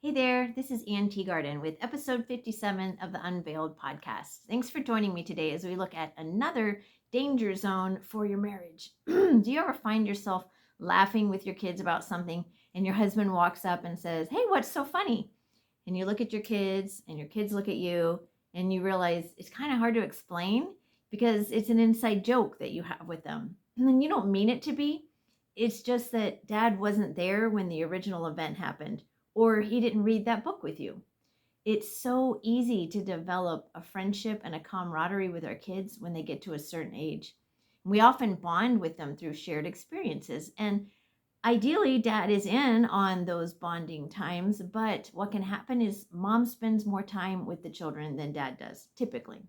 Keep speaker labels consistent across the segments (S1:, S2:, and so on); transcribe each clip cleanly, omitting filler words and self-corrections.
S1: Hey there, this is Teagarden with episode 57 of the Unveiled podcast. Thanks for joining me today as we look at another danger zone for your marriage. Do you ever find yourself laughing with your kids about something and your husband walks up and says, "Hey, what's so funny?" And you look at your kids and your kids look at you and you realize it's kind of hard to explain because it's an inside joke that you have with them. And you don't mean it to be. It's just that dad wasn't there when the original event happened, or he didn't read that book with you. It's so easy to develop a friendship and a camaraderie with our kids when they get to a certain age. We often bond with them through shared experiences. And ideally, dad is in on those bonding times. But what can happen is mom spends more time with the children than dad does, typically.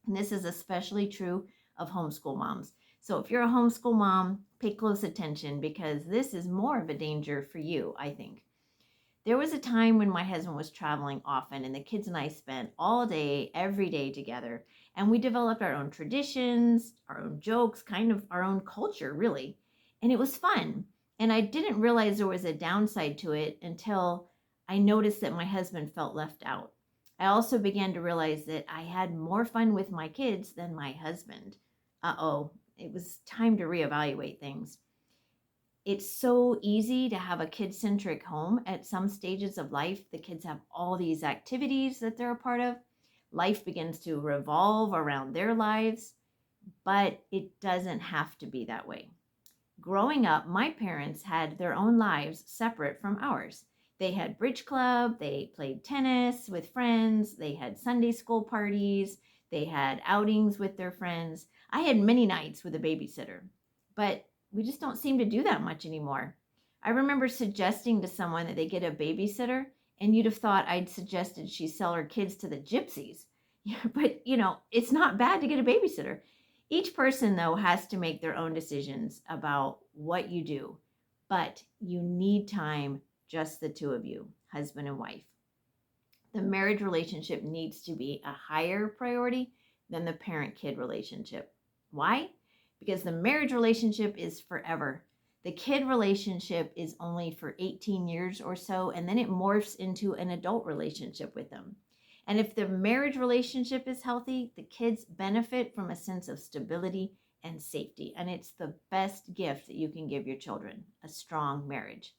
S1: And this is especially true of homeschool moms. So if you're a homeschool mom, pay close attention because this is more of a danger for you, I think. There was a time when my husband was traveling often, and the kids and I spent all day, every day together. And we developed our own traditions, our own jokes, kind of our own culture, really. And it was fun. And I didn't realize there was a downside to it until I noticed that my husband felt left out. I also began to realize that I had more fun with my kids than my husband. Uh-oh, it was time to reevaluate things. It's so easy to have a kid-centric home. At some stages of life, the kids have all these activities that they're a part of. Life begins to revolve around their lives, but it doesn't have to be that way. Growing up, my parents had their own lives separate from ours. They had bridge club, they played tennis with friends, they had Sunday school parties, they had outings with their friends. I had many nights with a babysitter, but we just don't seem to do that much anymore. I remember suggesting to someone that they get a babysitter, and you'd have thought I'd suggested she sell her kids to the gypsies. But, it's not bad to get a babysitter. Each person, though, has to make their own decisions about what you do, but you need time, just the two of you, husband and wife. The marriage relationship needs to be a higher priority than the parent-kid relationship. Why? Because the marriage relationship is forever. The kid relationship is only for 18 years or so, and then it morphs into an adult relationship with them. And if the marriage relationship is healthy, the kids benefit from a sense of stability and safety. And it's the best gift that you can give your children, a strong marriage.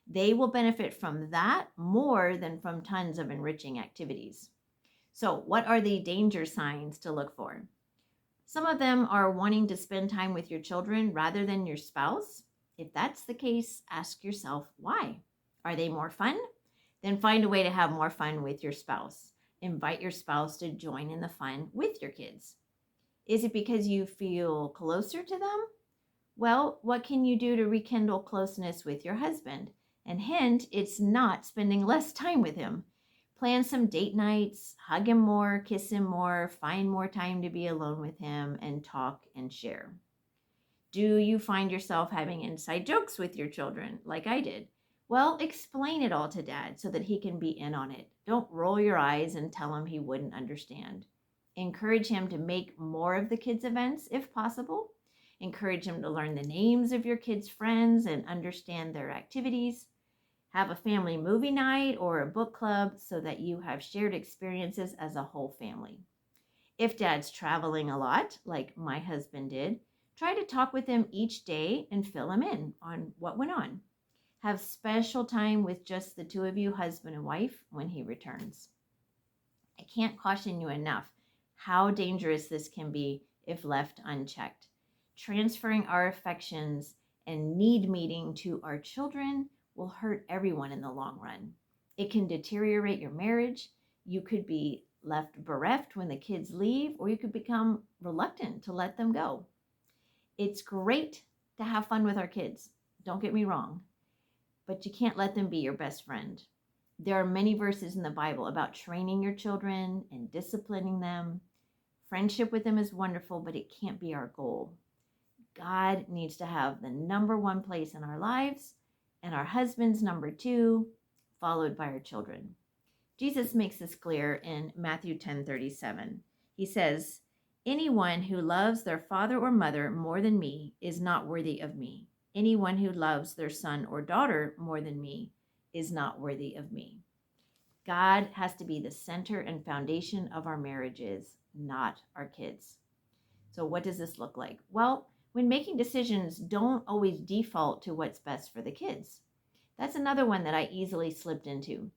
S1: They will benefit from that more than from tons of enriching activities. So, what are the danger signs to look for? Some of them are wanting to spend time with your children rather than your spouse. If that's the case, ask yourself why. Are they more fun? Then find a way to have more fun with your spouse. Invite your spouse to join in the fun with your kids. Is it because you feel closer to them? Well, what can you do to rekindle closeness with your husband? And hint, it's not spending less time with him. Plan some date nights, hug him more, kiss him more, find more time to be alone with him and talk and share. Do you find yourself having inside jokes with your children like I did? Well, explain it all to dad so that he can be in on it. Don't roll your eyes and tell him he wouldn't understand. Encourage him to make more of the kids' events if possible. Encourage him to learn the names of your kids' friends and understand their activities. Have a family movie night or a book club so that you have shared experiences as a whole family. If dad's traveling a lot, like my husband did, try to talk with him each day and fill him in on what went on. Have special time with just the two of you, husband and wife, when he returns. I can't caution you enough how dangerous this can be if left unchecked. Transferring our affections and need meeting to our children will hurt everyone in the long run. It can deteriorate your marriage. You could be left bereft when the kids leave, or you could become reluctant to let them go. It's great to have fun with our kids. Don't get me wrong, but you can't let them be your best friend. There are many verses in the Bible about training your children and disciplining them. Friendship with them is wonderful, but it can't be our goal. God needs to have the number one place in our lives, and our husbands number two, followed by our children. Jesus makes this clear in Matthew 10:37. He says, "Anyone who loves their father or mother more than me is not worthy of me. Anyone who loves their son or daughter more than me is not worthy of me." God has to be the center and foundation of our marriages, not our kids. So, what does this look like? Well, when making decisions, don't always default to what's best for the kids. That's another one that I easily slipped into.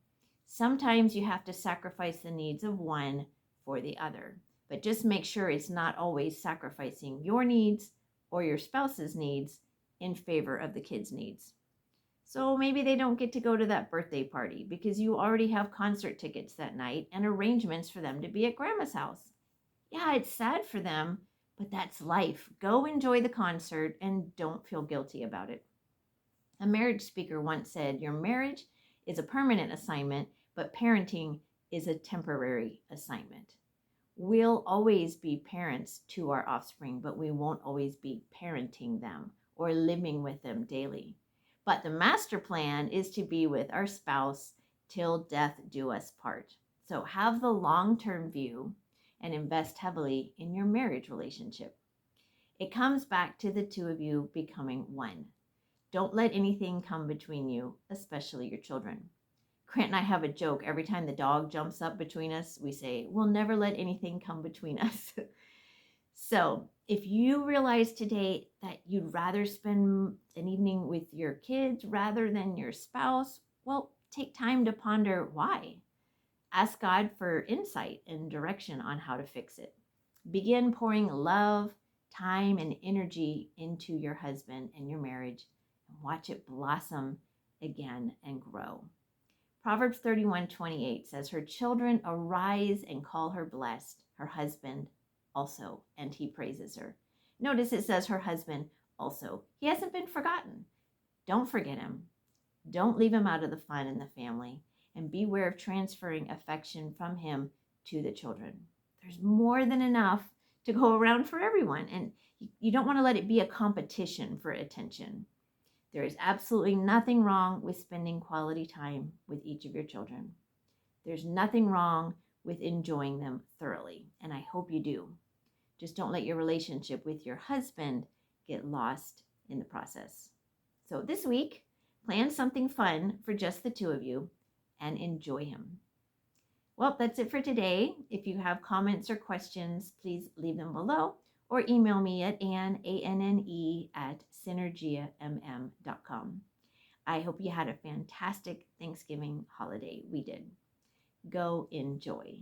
S1: Sometimes you have to sacrifice the needs of one for the other, but just make sure it's not always sacrificing your needs or your spouse's needs in favor of the kids' needs. So maybe they don't get to go to that birthday party because you already have concert tickets that night and arrangements for them to be at grandma's house. Yeah, it's sad for them, but that's life. Go enjoy the concert and don't feel guilty about it. A marriage speaker once said, "Your marriage is a permanent assignment, but parenting is a temporary assignment." We'll always be parents to our offspring, but we won't always be parenting them or living with them daily. But the master plan is to be with our spouse till death do us part. So have the long-term view and invest heavily in your marriage relationship. It comes back to the two of you becoming one. Don't let anything come between you, especially your children. Grant and I have a joke. Every time the dog jumps up between us, we say, "We'll never let anything come between us." So if you realize today that you'd rather spend an evening with your kids rather than your spouse, well, take time to ponder why. Ask God for insight and direction on how to fix it. Begin pouring love, time, and energy into your husband and your marriage, and watch it blossom again and grow. Proverbs 31:28 says, "Her children arise and call her blessed, her husband also, and he praises her." Notice it says her husband also. He hasn't been forgotten. Don't forget him. Don't leave him out of the fun in the family, and beware of transferring affection from him to the children. There's more than enough to go around for everyone, and you don't want to let it be a competition for attention. There is absolutely nothing wrong with spending quality time with each of your children. There's nothing wrong with enjoying them thoroughly, and I hope you do. Just don't let your relationship with your husband get lost in the process. So this week, plan something fun for just the two of you and enjoy him. Well, that's it for today. If you have comments or questions, please leave them below or email me at anne@synergiamm.com. I hope you had a fantastic Thanksgiving holiday. We did. Go enjoy.